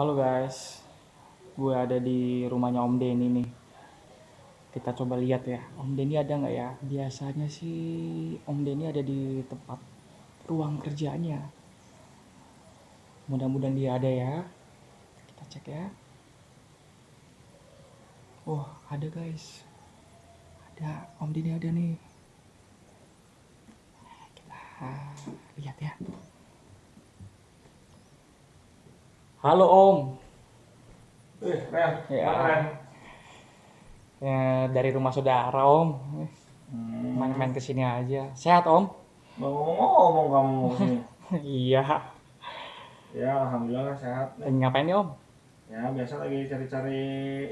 Halo guys, gue ada di rumahnya Om Denny nih. Kita coba lihat ya, Om Denny ada nggak ya? Biasanya sih Om Denny ada di tempat ruang kerjanya. Mudah-mudahan dia ada ya. Kita cek ya. Oh, ada guys. Ada, Om Denny ada nih. Kita lihat ya. Halo Om. Ren, Ya, mana Ren? ya dari rumah saudara Om. Main-main kesini aja. Sehat Om? Ngomong kamu sini. Iya. Ya, alhamdulillah sehat nih. Lagi ngapain nih Om? Ya, biasa lagi cari-cari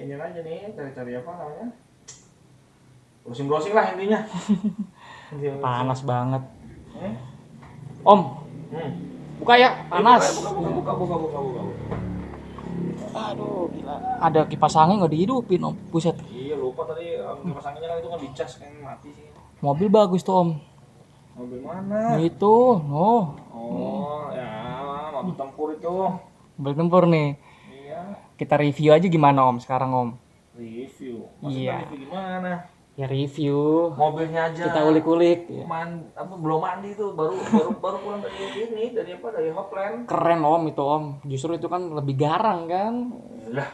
ini aja nih, cari-cari apa namanya? Browsing-browsing lah intinya. Panas banget. Hmm? Om, Hmm. buka ya, panas. Buka. Aduh, gila. Ada kipas angin nggak dihidupin, Om. Buset. Iya, lupa tadi kipas anginnya kan itu kan dicas kan mati sih. Mobil bagus tuh, Om. Mobil mana? Itu, no. Oh, ya, mobil tempur itu. Mobil tempur nih. Iya, Kita review aja gimana, Om, sekarang, Om. review. Iya. Maksudnya review gimana? Ya review. Mobilnya aja. Kita ulik-ulik. Ya. Belum mandi tuh baru pulang dari ini dari Hopland. Keren, Om, itu, Om. Justru itu kan lebih garang, kan? Lah,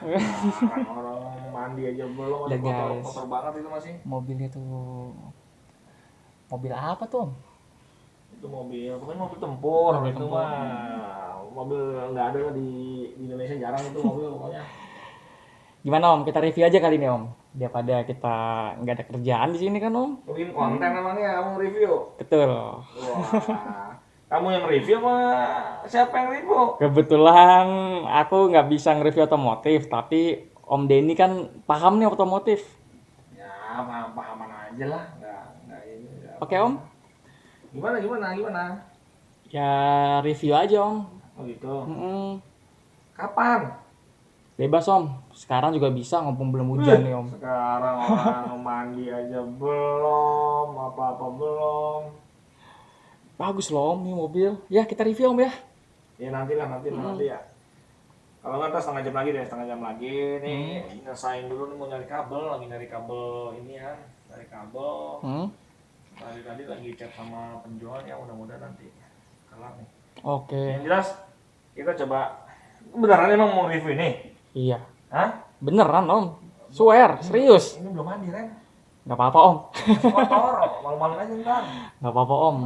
orang mandi aja belum, Udah, masih guys. kotor banget itu masih. Mobilnya tuh. Mobil apa tuh, Om? Itu pokoknya mobil tempur Mobil itu tempur. mah. Mobil nggak ada di Indonesia, jarang itu mobil pokoknya. Gimana, Om? Kita review aja kali ini, Om. Daripada kita nggak ada kerjaan di sini kan, Om? Bikin konten namanya kamu review. Betul. Wah, kamu yang review apa siapa yang review? Kebetulan aku nggak bisa nge-review otomotif, tapi Om Denny kan paham nih otomotif. Ya, pahaman aja lah, nggak ini. Nggak Oke Om, Gimana? ya review aja Om. Oh gitu. Mm-mm. Kapan? Bebas Om, sekarang juga bisa ngomong belum hujan nih Om. Sekarang orang mandi aja belum, apa-apa belum. Bagus loh Om nih mobil. Ya kita review Om ya. Ya nanti ya. Kalau nggak ntar setengah jam lagi nih. Nyelesain dulu nih mau nyari kabel ini ya, nyari kabel. Hmm? Tadi lagi chat sama penjual ya, mudah-mudahan nanti kelar nih. Oke. Yang jelas kita coba beneran emang mau review ini. Iya. Hah? Beneran Om. Swear, serius. Ini belum mandi Ren. Nggak apa-apa Om. Kotor, malu-malu aja ntar. Nggak apa-apa Om.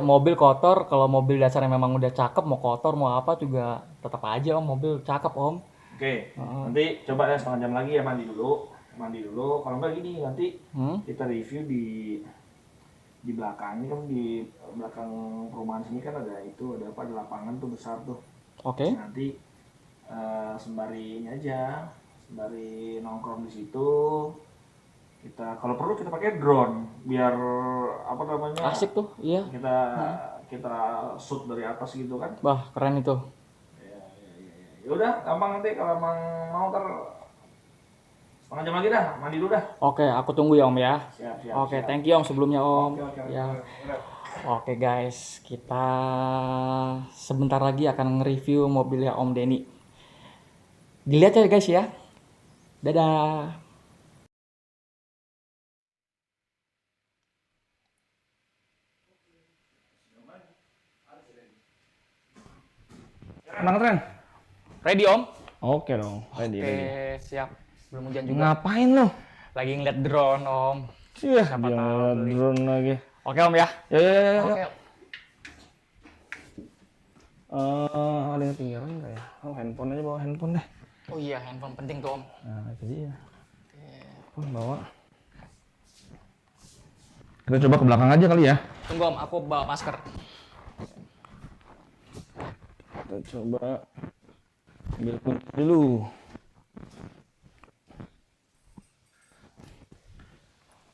Mobil kotor. Kalau mobil dasarnya memang udah cakep, mau kotor mau apa juga tetap aja Om. Mobil cakep Om. Oke, nanti coba ya setengah jam lagi ya mandi dulu. Kalau nggak gini nanti kita review di belakang. Ini kan di belakang perumahan sini kan ada lapangan tuh besar tuh. Oke. Nanti sembari ini aja, sembari nongkrong di situ. Kalau perlu kita pakai drone biar apa namanya? Asik tuh, iya. Kita shoot dari atas gitu kan. Wah, keren itu. Ya udah, gampang nanti kalau emang mau ntar setengah jam lagi dah, mandi dulu dah. Oke, aku tunggu ya Om ya. Siap. Oke, thank you Om sebelumnya Om. Oke. Ya. Oke guys, kita sebentar lagi akan nge-review mobilnya Om Denny. Dilihat ya guys ya. Dadah. Banget Ren. Ready Om? Oke dong, ready. Siap. Belum hujan juga. Ngapain lo? Lagi ngeliat drone Om. Iya, Siapa tahu beli. drone lagi. Oke Om ya. Ya. Oke. Ada yang pinggiran nggak ya? Oh, handphone aja, bawa handphone deh. Oh iya, handphone penting tuh Om. Nah, itu dia. Handphone bawa. Kita coba ke belakang aja kali ya. Tunggu Om, aku bawa masker. Kita coba ambil kunci dulu.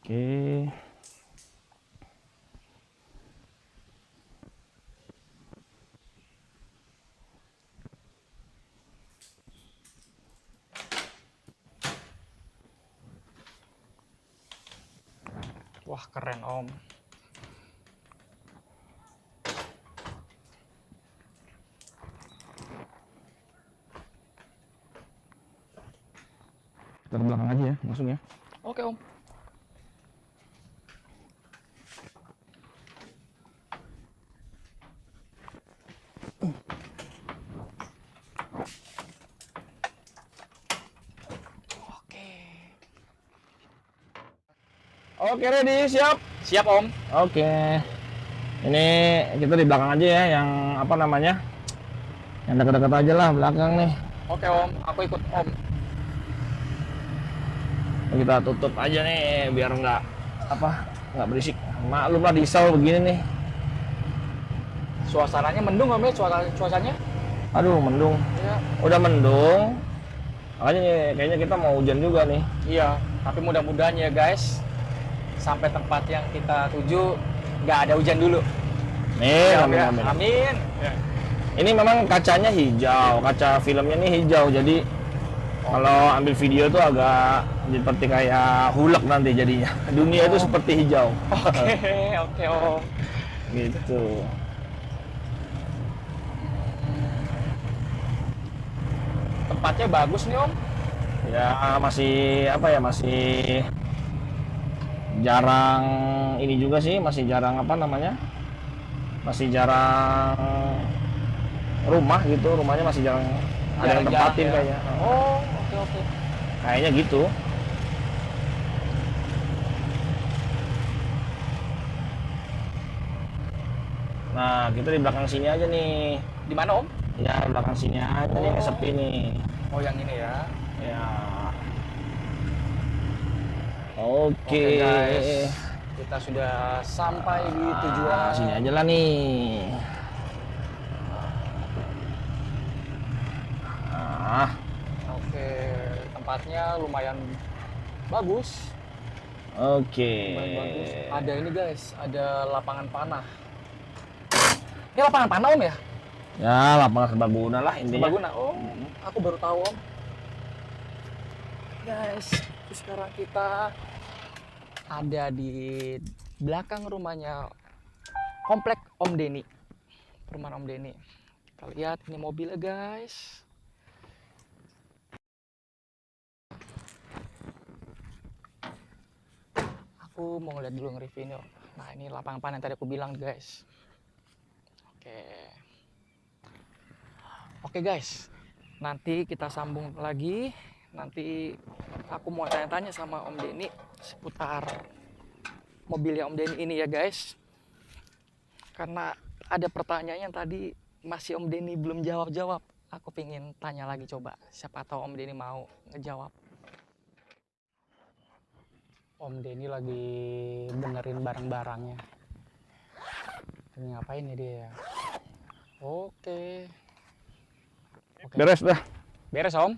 Oke. Wah, keren Om. Kita ke belakang aja ya, langsung ya. Oke Om. Oke, ready, siap? Siap Om. Oke. Ini kita di belakang aja ya, yang apa namanya? Yang dekat-dekat aja lah, belakang nih. Oke Om, aku ikut Om. Kita tutup aja nih, biar nggak berisik. Maklum lah diesel begini nih. Suasananya mendung Om ya, cuacanya? Aduh, mendung. Iya. Udah mendung. Makanya nih, kayaknya kita mau hujan juga nih. Iya, tapi mudah-mudahan ya guys, sampai tempat yang kita tuju nggak ada hujan dulu. Nih, Ya, amin, ya. amin. Amin. Ya. Ini memang kacanya hijau, kaca filmnya nih hijau, jadi kalau ambil video tuh agak seperti kayak hulek nanti jadinya. Dunia itu seperti hijau. Oke Om. Gitu. Tempatnya bagus nih Om. Ya masih apa ya, masih jarang ini juga sih, masih jarang apa namanya, masih jarang rumah gitu, rumahnya masih jarang ada yang tempatin ya. kayaknya. Oh, oke. Kayaknya gitu. Nah, kita di belakang sini aja nih. Di mana Om? Ya, belakang sini aja nih, yang sepi nih. Oh, yang ini ya. Ya. Oke. Guys, kita sudah sampai di tujuan. Sini aja lah nih. Oke, tempatnya lumayan bagus. Oke. Lumayan bagus. Ada ini guys, ada lapangan panah. Ini lapangan panah Om ya? Ya, lapangan serbaguna lah intinya. Serbaguna. Oh, aku baru tahu Om. Guys, sekarang kita ada di belakang rumahnya komplek Om Denny. Perumahan Om Denny. Kita lihat ini mobilnya guys. Aku mau ngeliat dulu nge-review ini Om. Nah ini lapangan panah yang tadi aku bilang guys. Oke guys, nanti kita sambung lagi. Nanti aku mau tanya-tanya sama Om Denny seputar mobilnya Om Denny ini ya guys. Karena ada pertanyaan yang tadi masih Om Denny belum jawab-jawab. Aku pengen tanya lagi coba. Siapa tahu Om Denny mau ngejawab. Om Denny lagi benerin barang-barangnya. Ini ngapain ya dia? Oke. Beres dah. Beres Om?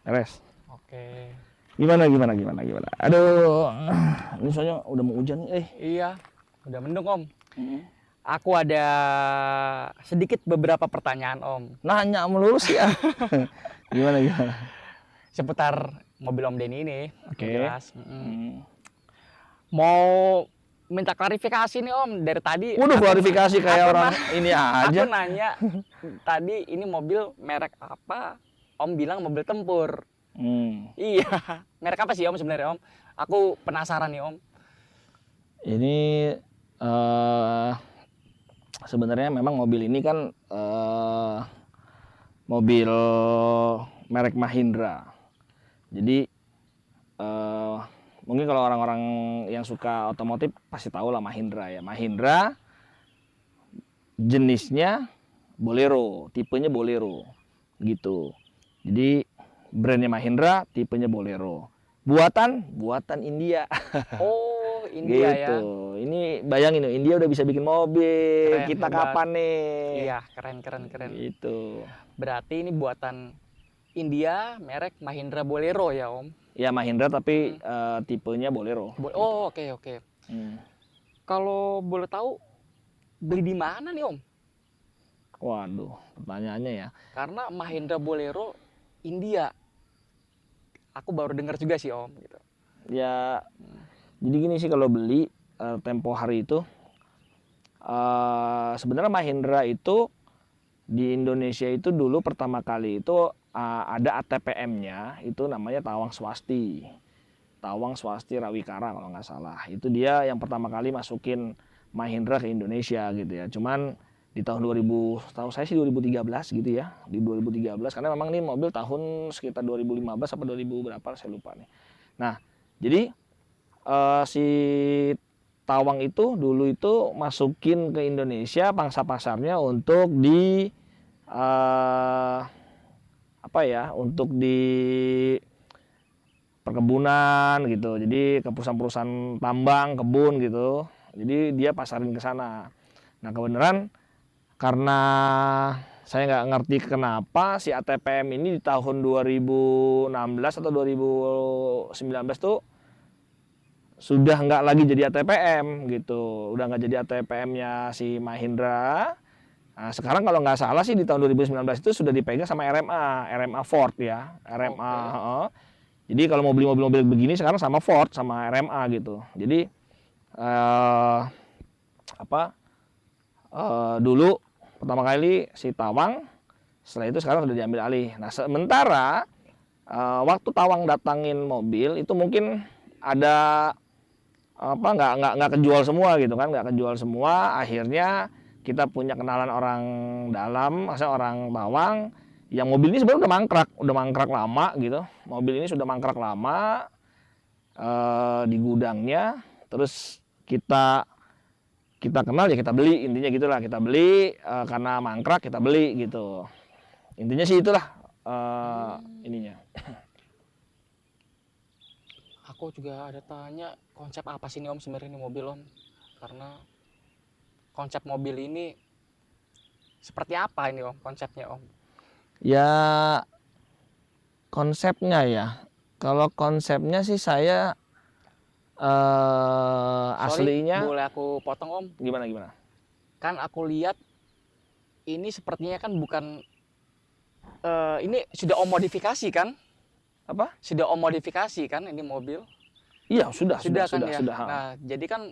Beres. Oke. Gimana? Aduh, ini soalnya udah mau hujan nih. Iya, udah mendung Om. Aku ada sedikit beberapa pertanyaan Om. Nanya melurus ya. Gimana? Seputar mobil Om Denny ini. Oke. Jelas. Mau minta klarifikasi nih Om dari tadi. Waduh, klarifikasi kayak orang ini aja. Aku nanya tadi ini mobil merek apa? Om bilang mobil tempur. Iya, merek apa sih Om sebenarnya Om? Aku penasaran nih Om. Ini sebenarnya memang mobil ini kan mobil merek Mahindra. Jadi mungkin kalau orang-orang yang suka otomotif pasti tahu lah Mahindra ya. Mahindra jenisnya Bolero, tipenya Bolero gitu. Jadi brandnya Mahindra, tipenya Bolero. Buatan India. Oh, India gitu. Ya. Ini bayangin India udah bisa bikin mobil. Keren, kita hebat. kapan nih? Iya, keren. Gitu. Berarti ini buatan India, merek Mahindra Bolero ya Om? Ya Mahindra tapi tipenya Bolero. Oh, oke. Kalau boleh tahu beli di mana nih Om? Waduh, pertanyaannya ya. Karena Mahindra Bolero India. Aku baru dengar juga sih Om gitu. Ya jadi gini sih kalau beli tempo hari itu sebenarnya Mahindra itu Di Indonesia itu dulu pertama kali itu ada ATPM-nya, itu namanya Tawang Swasti. Tawang Swasti Rawikara kalau nggak salah. Itu dia yang pertama kali masukin Mahindra ke Indonesia gitu ya. Cuman di tahun 2000, tahu saya sih 2013 gitu ya. Di 2013 karena memang ini mobil tahun sekitar 2015 apa 2000 berapa saya lupa nih. Nah, jadi si Tawang itu dulu itu masukin ke Indonesia pangsa pasarnya untuk di apa ya, untuk di perkebunan gitu. Jadi ke perusahaan-perusahaan tambang, kebun gitu. Jadi dia pasarin ke sana. Nah, kebenaran karena saya nggak ngerti kenapa si ATPM ini di tahun 2016 atau 2019 tuh sudah nggak lagi jadi ATPM gitu, udah nggak jadi ATPM-nya si Mahindra. Nah, sekarang kalau nggak salah sih di tahun 2019 itu sudah dipegang sama RMA Ford ya, RMA. Okay. Jadi kalau mau beli mobil-mobil begini sekarang sama Ford sama RMA gitu. Jadi dulu pertama kali si Tawang, setelah itu sekarang sudah diambil alih. Nah, sementara waktu Tawang datangin mobil itu mungkin ada nggak kejual semua gitu kan, nggak kejual semua. Akhirnya kita punya kenalan orang dalam, maksudnya orang Tawang yang mobil ini sebenarnya udah mangkrak lama gitu. Mobil ini sudah mangkrak lama di gudangnya. Terus kita kenal ya kita beli, intinya gitulah, kita beli karena mangkrak kita beli gitu. Intinya sih itulah ininya. Aku juga ada tanya konsep apa sih ini Om sebenarnya ini mobil Om, karena konsep mobil ini seperti apa ini Om, konsepnya Om? Ya konsepnya ya, kalau konsepnya sih saya aslinya. Boleh aku potong Om? Gimana? Kan aku lihat ini sepertinya kan bukan ini sudah Om modifikasi kan? Apa? Sudah Om modifikasi kan ini mobil? Iya, sudah. Sudah. Nah, jadi kan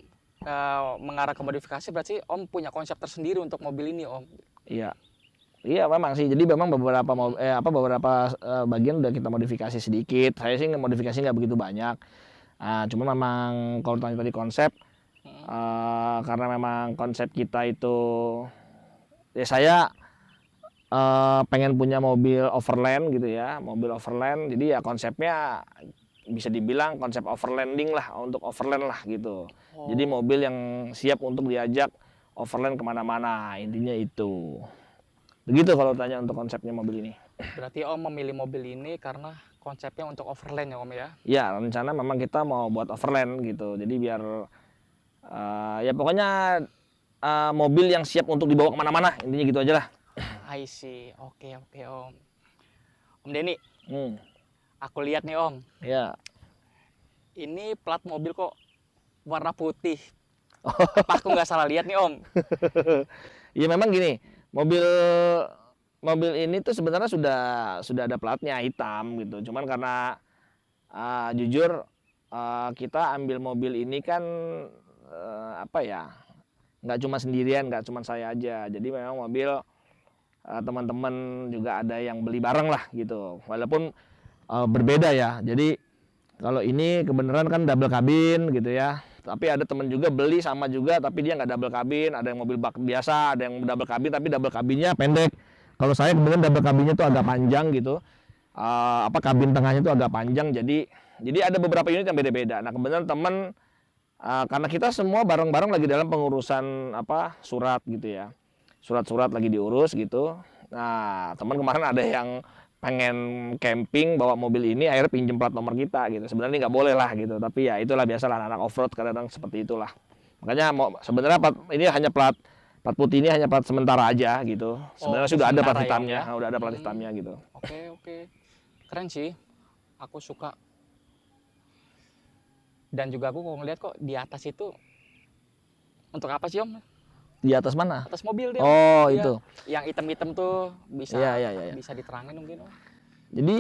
mengarah ke modifikasi berarti Om punya konsep tersendiri untuk mobil ini Om. Iya. Iya memang sih. Jadi memang beberapa bagian udah kita modifikasi sedikit. Saya sih modifikasi nggak begitu banyak. Cuma memang kalau tanya tadi konsep, karena memang konsep kita itu, ya saya pengen punya mobil overland gitu ya, mobil overland. Jadi ya konsepnya bisa dibilang konsep overlanding lah, untuk overland lah gitu. Jadi mobil yang siap untuk diajak overland kemana-mana, intinya itu. Begitu kalau tanya untuk konsepnya mobil ini. Berarti Om memilih mobil ini karena konsepnya untuk overland ya Om ya? Ya, rencana memang kita mau buat overland gitu. Jadi biar ya pokoknya mobil yang siap untuk dibawa kemana-mana, intinya gitu aja lah. I see. Oke Om. Om Denny. Aku lihat nih Om. Ya. Ini plat mobil kok warna putih. Apa aku nggak salah lihat nih Om? Ya memang gini, mobil ini tuh sebenarnya sudah ada platnya hitam gitu. Cuman karena jujur kita ambil mobil ini kan nggak cuma sendirian, nggak cuma saya aja. Jadi memang mobil teman-teman juga ada yang beli bareng lah gitu. Walaupun berbeda ya. Jadi kalau ini kebenaran kan double kabin gitu ya. Tapi ada teman juga beli sama juga tapi dia nggak double kabin. Ada yang mobil bak biasa, ada yang double kabin tapi double kabinnya pendek. Kalau saya kebetulan double kabinnya tuh agak panjang gitu. Kabin tengahnya tuh agak panjang. Jadi ada beberapa unit yang beda-beda. Nah kebetulan teman karena kita semua bareng-bareng lagi dalam pengurusan surat gitu ya. Surat-surat lagi diurus gitu. Nah teman kemarin ada yang pengen camping bawa mobil ini, akhirnya pinjem plat nomor kita gitu. Sebenarnya nggak boleh lah gitu, tapi ya itulah biasalah anak off-road kadang-kadang seperti itulah. Makanya sebenarnya ini hanya plat putih ini hanya plat sementara aja gitu. Sebenarnya sudah ada plat hitamnya, udah ada plat hitamnya gitu. Oke. Keren sih. Aku suka. Dan juga aku ngeliat kok di atas itu untuk apa sih Om? Di atas mana? Atas mobil dia. Oh, dia, itu. Yang hitam-hitam tuh bisa bisa diterangin mungkin Om. Jadi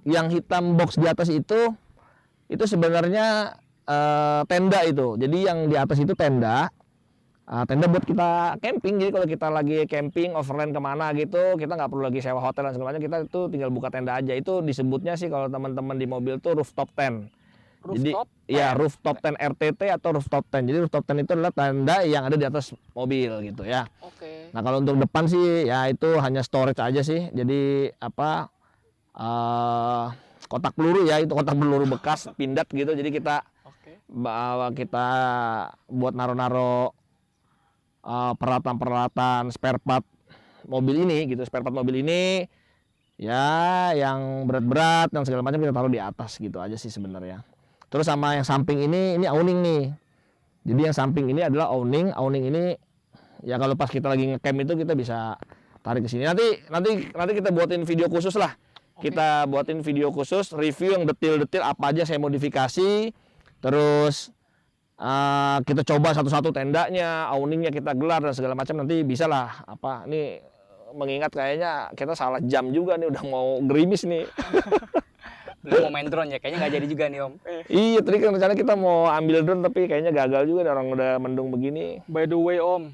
yang hitam box di atas itu sebenarnya tenda itu. Jadi yang di atas itu tenda. tenda buat kita camping. Jadi kalau kita lagi camping overland kemana gitu, kita nggak perlu lagi sewa hotel dan segala macam, kita itu tinggal buka tenda aja. Itu disebutnya sih kalau teman-teman di mobil tuh rooftop tent. Jadi ya rooftop tent RTT atau rooftop tent. Jadi rooftop tent itu adalah tenda yang ada di atas mobil gitu ya. Nah kalau untuk depan sih ya itu hanya storage aja sih. Jadi apa kotak peluru ya, itu kotak peluru bekas pindad gitu. Jadi kita bawa, kita buat naro-naro peralatan-peralatan spare part mobil ini gitu. Spare part mobil ini ya yang berat-berat dan segala macam kita taruh di atas gitu aja sih sebenarnya. Terus sama yang samping ini awning nih. Jadi yang samping ini adalah awning. Awning ini ya kalau pas kita lagi ngecamp itu kita bisa tarik ke sini. Nanti kita buatin video khusus lah. Kita buatin video khusus review yang detail-detail apa aja saya modifikasi. Terus kita coba satu-satu tendanya, awningnya kita gelar dan segala macam. Nanti bisa lah apa ini, mengingat kayaknya kita salah jam juga nih, udah mau gerimis nih. Belum mau main drone ya, kayaknya nggak jadi juga nih Om. Iya, tadi kan rencana kita mau ambil drone tapi kayaknya gagal juga nih, orang udah mendung begini. By the way Om,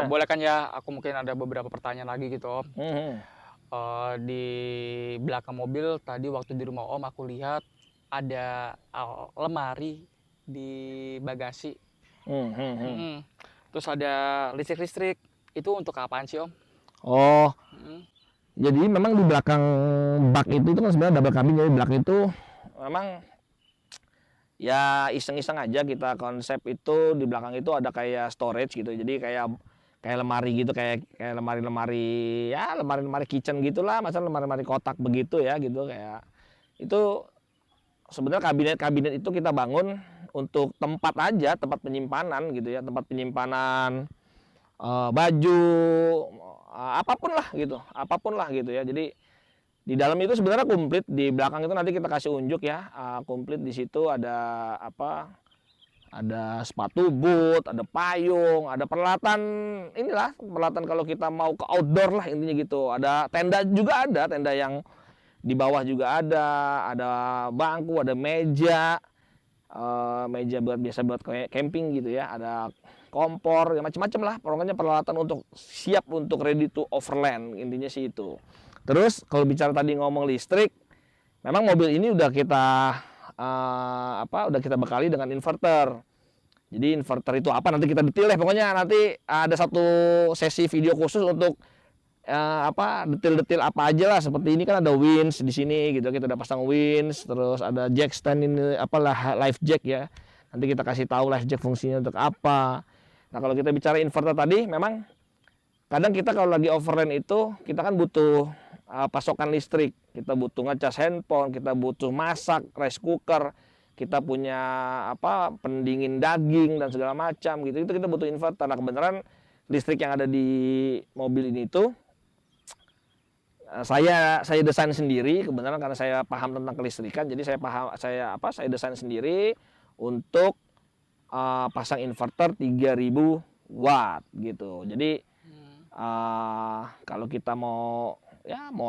boleh kan ya aku mungkin ada beberapa pertanyaan lagi gitu Om. Di belakang mobil tadi waktu di rumah Om aku lihat ada lemari di bagasi. Terus ada listrik-listrik. Itu untuk apaan sih Om? Oh, jadi memang di belakang bak itu kan sebenarnya double cabin. Jadi belakang itu memang ya iseng-iseng aja kita konsep itu. Di belakang itu ada kayak storage gitu. Jadi kayak lemari gitu, kayak lemari-lemari ya, lemari kitchen gitulah, macam lemari kotak begitu ya gitu. Kayak itu sebenarnya kabinet itu kita bangun untuk tempat aja, tempat penyimpanan gitu ya, tempat penyimpanan baju, apapun lah gitu ya. Jadi di dalam itu sebenarnya komplit. Di belakang itu nanti kita kasih unjuk ya, komplit. Di situ ada apa, ada sepatu boot, ada payung, ada peralatan inilah, peralatan kalau kita mau ke outdoor lah intinya gitu. Ada tenda juga, ada tenda yang di bawah juga ada bangku, ada meja biasa buat camping gitu ya, ada kompor, ya macam-macam lah, pokoknya peralatan untuk siap untuk ready to overland, intinya sih itu. Terus kalau bicara tadi ngomong listrik, memang mobil ini udah kita bekali dengan inverter. Jadi inverter itu apa nanti kita detail deh, pokoknya nanti ada satu sesi video khusus untuk detail-detail apa aja lah. Seperti ini kan ada winch di sini gitu, kita udah pasang winch, terus ada jack stand ini live jack ya. Nanti kita kasih tahu live jack fungsinya untuk apa. Nah kalau kita bicara inverter tadi, memang kadang kita kalau lagi overland itu kita kan butuh pasokan listrik, kita butuh ngecas handphone, kita butuh masak, rice cooker, kita punya pendingin daging dan segala macam gitu. Itu kita butuh inverter. Nah kebenaran listrik yang ada di mobil ini itu saya desain sendiri kebenaran, karena saya paham tentang kelistrikan. Jadi saya desain sendiri untuk pasang inverter 3000 watt gitu. Jadi kalau kita mau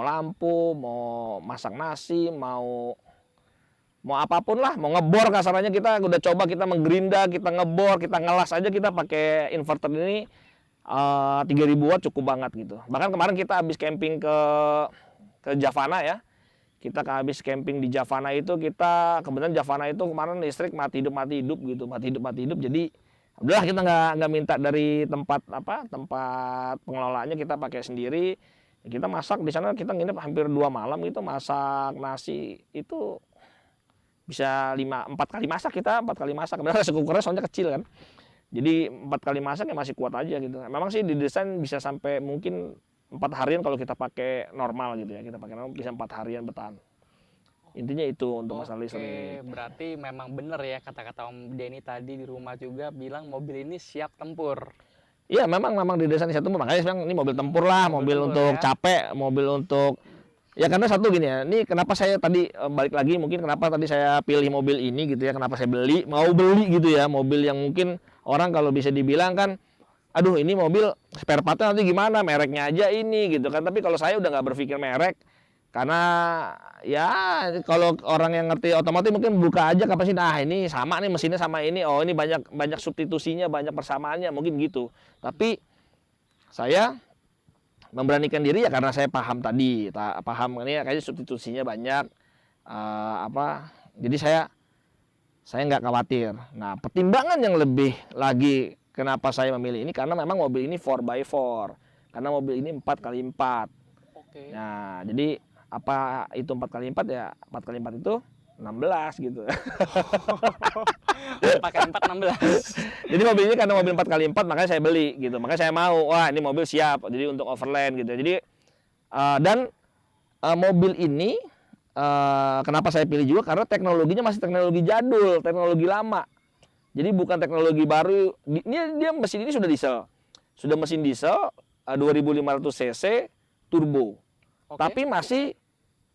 lampu, mau masak nasi, mau apapun lah, mau ngebor kasarannya, kita udah coba, kita menggerinda, kita ngebor, kita ngelas aja, kita pakai inverter ini 3000 watt cukup banget gitu. Bahkan kemarin kita habis camping ke Javana ya. Kita habis camping di Javana itu, kita kebetulan Javana itu kemarin listrik mati hidup gitu, mati hidup. Jadi udahlah kita nggak minta dari tempat pengelolaannya, kita pakai sendiri. Kita masak di sana, kita nginep hampir 2 malam gitu, masak nasi itu bisa 4 kali masak kita, 4 kali masak. Kebetulan kukernya soalnya kecil kan. Jadi 4 kali masak ya masih kuat aja gitu. Memang sih didesain bisa sampai mungkin 4 harian kalau kita pakai normal gitu ya. Kita pakai normal bisa 4 harian bertahan. Intinya itu untuk masalah listrik. Berarti memang benar ya kata-kata Om Denny tadi di rumah juga bilang mobil ini siap tempur. Iya, memang didesain siap tempur. Makanya sekarang ini mobil tempur lah, mobil untuk capek, mobil untuk ya, karena satu gini ya. Ini kenapa saya tadi balik lagi, mungkin kenapa tadi saya pilih mobil ini gitu ya. Kenapa saya mau beli gitu ya, mobil yang mungkin orang kalau bisa dibilang kan, aduh ini mobil spare partnya nanti gimana, mereknya aja ini gitu kan. Tapi kalau saya udah nggak berpikir merek, Karena ya kalau orang yang ngerti otomotif mungkin buka aja kapan sih, nah ini sama nih mesinnya sama ini, oh ini banyak substitusinya, banyak persamaannya, mungkin gitu. Tapi saya memberanikan diri ya karena saya paham tadi, paham ini kayaknya substitusinya banyak, jadi saya nggak khawatir. Nah, pertimbangan yang lebih lagi kenapa saya memilih ini karena memang mobil ini 4x4, karena mobil ini 4x4. Oke. Nah, jadi apa itu 4x4 ya 4x4 itu 16 gitu. 4x4 16. Jadi mobil ini karena mobil 4x4 makanya saya beli gitu. Makanya saya mau, wah ini mobil siap jadi untuk overland gitu. Jadi mobil ini kenapa saya pilih juga karena teknologinya masih teknologi jadul, teknologi lama. Jadi bukan teknologi baru. Dia mesin ini sudah diesel. Sudah mesin diesel 2500 cc turbo. Oke. Tapi masih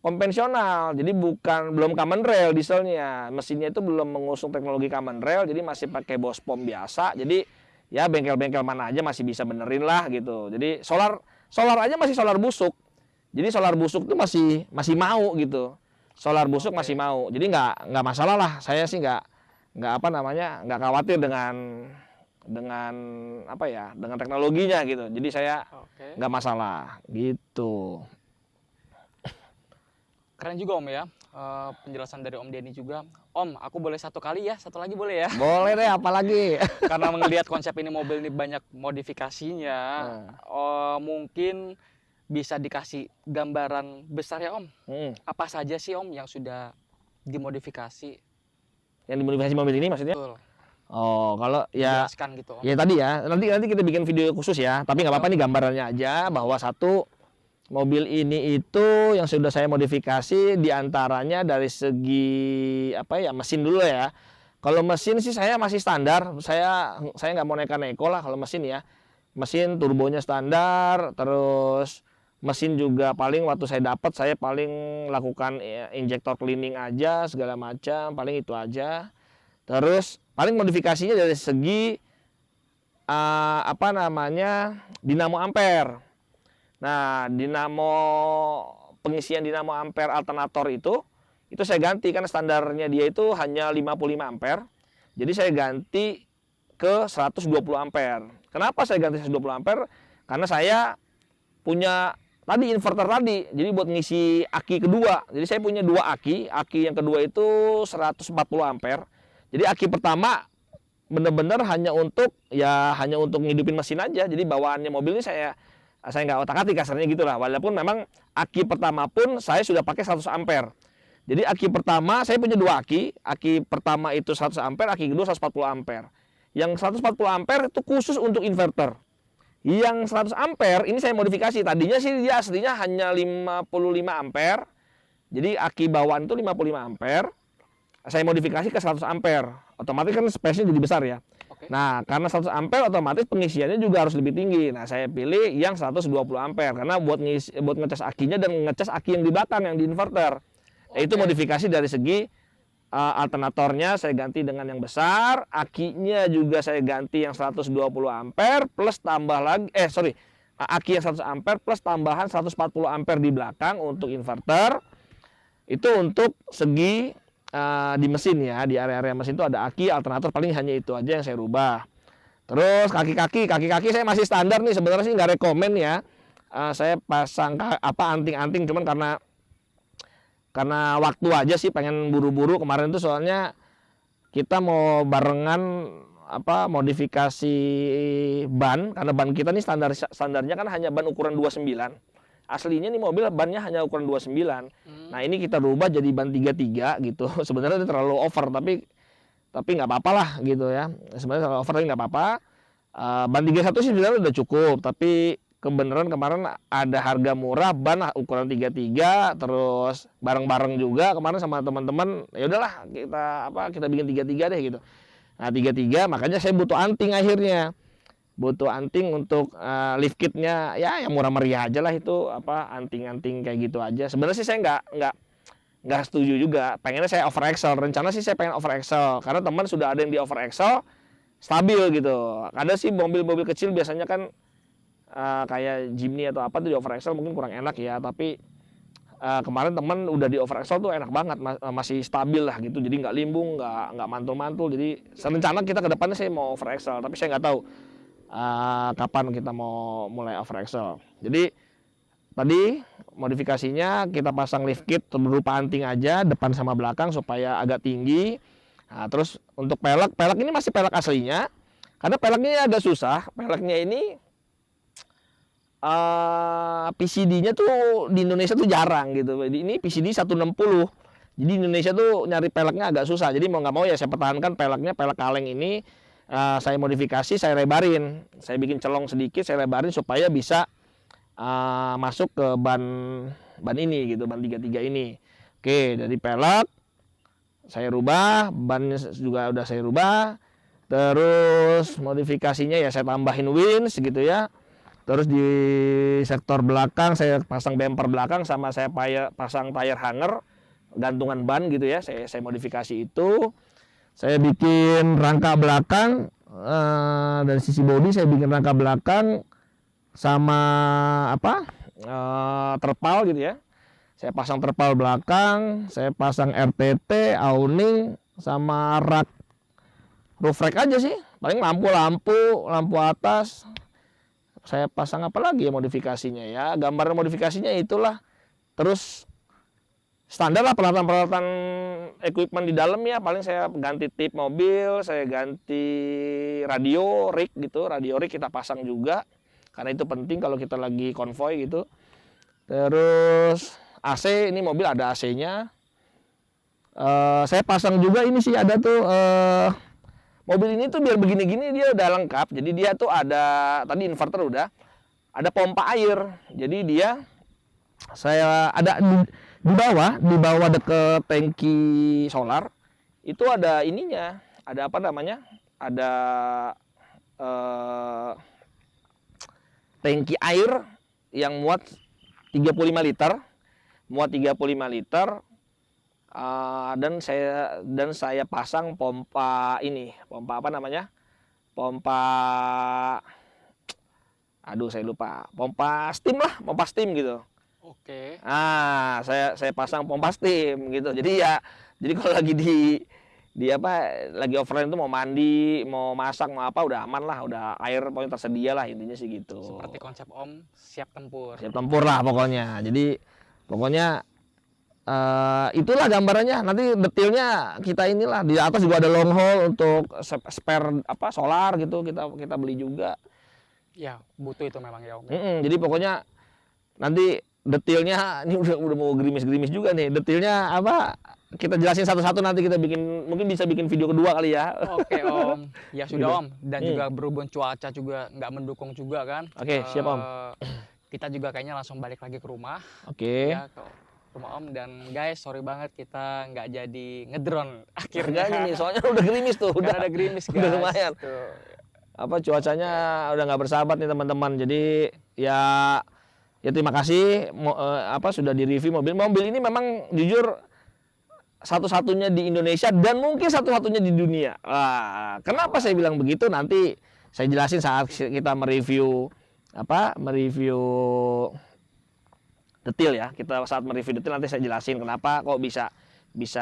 konvensional, jadi belum common rail dieselnya, mesinnya itu belum mengusung teknologi common rail, jadi masih pakai Bospom biasa, jadi ya bengkel-bengkel mana aja masih bisa benerin lah gitu. Jadi solar aja masih solar busuk, jadi solar busuk tuh masih mau gitu, solar busuk masih mau, jadi nggak masalah lah, saya sih nggak khawatir dengan dengan teknologinya gitu, jadi saya nggak masalah gitu. Keren juga Om ya, penjelasan dari Om Denny juga. Om, aku boleh satu lagi boleh ya? Boleh deh, apalagi. Karena melihat konsep ini mobil ini banyak modifikasinya, mungkin bisa dikasih gambaran besar ya Om. Apa saja sih Om yang sudah dimodifikasi? Yang dimodifikasi mobil ini maksudnya? Betul. Oh, kalau ya, jelaskan gitu Om. ya tadi ya, nanti kita bikin video khusus ya. Tapi nggak apa-apa nih gambarannya aja bahwa satu mobil ini itu yang sudah saya modifikasi diantaranya dari segi mesin dulu ya. Kalau mesin sih saya masih standar, saya nggak mau neko lah kalau mesin ya. Mesin turbonya standar, terus mesin juga paling waktu saya paling lakukan injektor cleaning aja segala macam, paling itu aja. Terus paling modifikasinya dari segi dinamo ampere. Nah, pengisian dinamo ampere alternator itu saya ganti karena standarnya dia itu hanya 55 ampere. Jadi saya ganti ke 120 ampere. Kenapa saya ganti 120 ampere? Karena saya punya tadi inverter tadi. Jadi buat ngisi aki kedua. Jadi saya punya dua aki yang kedua itu 140 ampere. Jadi aki pertama benar-benar hanya untuk ngidupin mesin aja. Jadi bawaannya mobil ini saya nggak otak-atik kasarnya gitulah. Walaupun memang aki pertama pun saya sudah pakai 100 ampere. Jadi aki pertama saya punya dua aki pertama itu 100 ampere, aki kedua 140 ampere. Yang 140 ampere itu khusus untuk inverter. Yang 100 ampere ini saya modifikasi. Tadinya sih dia aslinya hanya 55 ampere. Jadi aki bawaan itu 55 ampere. Saya modifikasi ke 100 ampere. Otomatis kan space-nya jadi besar ya. Nah, karena 100 ampere otomatis pengisiannya juga harus lebih tinggi. Nah, saya pilih yang 120 ampere karena buat ngecas akinya dan ngecas aki yang di belakang yang di inverter. Itu modifikasi dari segi alternatornya saya ganti dengan yang besar, akinya juga saya ganti yang 120 ampere plus tambah lagi aki yang 100 ampere plus tambahan 140 ampere di belakang untuk inverter. Itu untuk segi di mesin ya, di area-area mesin itu ada aki, alternator paling hanya itu aja yang saya rubah. Terus kaki-kaki saya masih standar nih, sebenarnya sih nggak rekomen ya. Saya pasang anting-anting cuman karena waktu aja sih pengen buru-buru kemarin itu soalnya kita mau barengan modifikasi ban karena ban kita nih standarnya kan hanya ban ukuran 29. Aslinya nih mobil bannya hanya ukuran 29. Nah, ini kita rubah jadi ban 33 gitu. Sebenarnya itu terlalu over tapi nggak apa-apa lah gitu ya. Sebenarnya terlalu over tapi nggak apa-apa. Ban 31 sih sebenarnya udah cukup, tapi kebenaran kemarin ada harga murah ban ukuran 33 terus bareng-bareng juga kemarin sama teman-teman. Ya udahlah, kita bikin 33 deh gitu. Nah, 33 makanya saya butuh anting akhirnya. Butuh anting untuk lift kitnya ya yang murah meriah aja lah itu anting-anting kayak gitu aja. Sebenarnya sih saya nggak setuju juga. Pengennya saya over axle. Rencana sih saya pengen over axle karena teman sudah ada yang di over axle stabil gitu. Ada sih mobil-mobil kecil biasanya kan kayak Jimny atau apa tuh di over axle mungkin kurang enak ya. Tapi kemarin temen udah di overaxle tuh enak banget, masih stabil lah gitu, jadi nggak limbung, nggak mantul-mantul. Jadi rencana kita ke depannya saya mau overaxle, tapi saya nggak tahu kapan kita mau mulai overaxle. Jadi tadi modifikasinya kita pasang lift kit berupa anting aja depan sama belakang supaya agak tinggi. Nah, terus untuk pelek ini masih pelek aslinya, karena peleknya agak susah. Peleknya ini PCD-nya tuh di Indonesia tuh jarang gitu. Ini PCD 160. Jadi di Indonesia tuh nyari peleknya agak susah. Jadi mau nggak mau ya saya pertahankan peleknya, pelek kaleng ini saya modifikasi, saya lebarin. Saya bikin celong sedikit, saya lebarin supaya bisa masuk ke ban ini gitu, ban 33 ini. Oke, dari pelek saya rubah, bannya juga udah saya rubah. Terus modifikasinya ya saya tambahin winch gitu ya. Terus di sektor belakang saya pasang bumper belakang, sama saya pasang tire hanger gantungan ban gitu ya. Saya modifikasi itu. Saya bikin rangka belakang dari sisi bodi, saya bikin rangka belakang sama terpal gitu ya. Saya pasang terpal belakang, saya pasang RTT, awning, sama rak roof rack aja sih. Paling lampu atas. Saya pasang apa lagi ya modifikasinya ya, gambaran modifikasinya itulah. Terus standar lah peralatan equipment di dalam ya, paling saya ganti tip mobil, saya ganti radio rig gitu, radio rig kita pasang juga karena itu penting kalau kita lagi konvoy gitu. Terus AC, ini mobil ada AC-nya. Saya pasang juga ini sih, ada tuh mobil ini tuh biar begini-gini dia udah lengkap. Jadi dia tuh ada tadi inverter udah, ada pompa air. Jadi dia saya ada di bawah deket tangki solar itu ada ininya, ada apa namanya? Ada tangki air yang muat 35 liter. Muat 35 liter. Dan saya pasang pompa ini, pompa apa namanya? Pompa, aduh saya lupa, pompa steam gitu. Oke. Saya pasang pompa steam gitu. Jadi kalau lagi lagi offline itu mau mandi, mau masak, mau apa udah aman lah, udah air pokoknya tersedia lah, intinya sih gitu. Seperti konsep Om, siap tempur. Siap tempur lah pokoknya. Jadi pokoknya itulah gambarannya. Nanti detailnya kita inilah, di atas juga ada long haul untuk spare solar gitu, kita beli juga. Ya butuh itu memang ya Om. Jadi pokoknya nanti detailnya ini udah mau gerimis juga nih. Detailnya kita jelasin satu-satu, nanti kita mungkin bisa bikin video kedua kali ya. Oke Om, ya sudah Om. Dan juga berhubung cuaca juga nggak mendukung juga kan. Oke, siap Om. Kita juga kayaknya langsung balik lagi ke rumah. Oke. Ya, ke rumah Om. Dan guys, sorry banget kita nggak jadi ngedrone akhirnya nih, soalnya udah gerimis tuh. Udah ada gerimis guys. Udah lumayan. Tuh. Cuacanya udah nggak bersahabat nih teman-teman. Jadi ya terima kasih sudah di-review mobil ini. Memang jujur satu-satunya di Indonesia dan mungkin satu-satunya di dunia. Kenapa saya bilang begitu? Nanti saya jelasin saat kita mereview detail ya. Kita saat mereview detail nanti saya jelasin kenapa kok bisa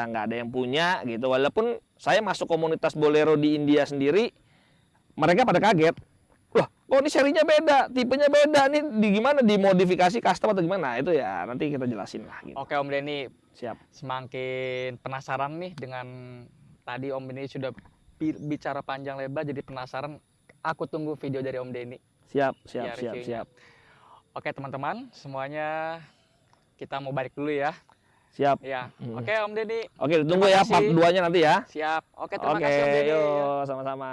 nggak ada yang punya gitu. Walaupun saya masuk komunitas Bolero di India sendiri, mereka pada kaget. Wah, kok ini serinya beda, tipenya beda, nih gimana dimodifikasi custom atau gimana? Itu ya nanti kita jelasin lah gitu. Oke Om Denny, siap. Semakin penasaran nih dengan tadi Om Denny sudah bicara panjang lebar, jadi penasaran. Aku tunggu video dari Om Denny. Siap. Oke teman-teman, semuanya kita mau balik dulu ya. Siap. Ya. Oke Om Denny. Oke, tunggu ya part 2-nya nanti ya. Siap. Oke, terima kasih Om Denny. Yuk, sama-sama.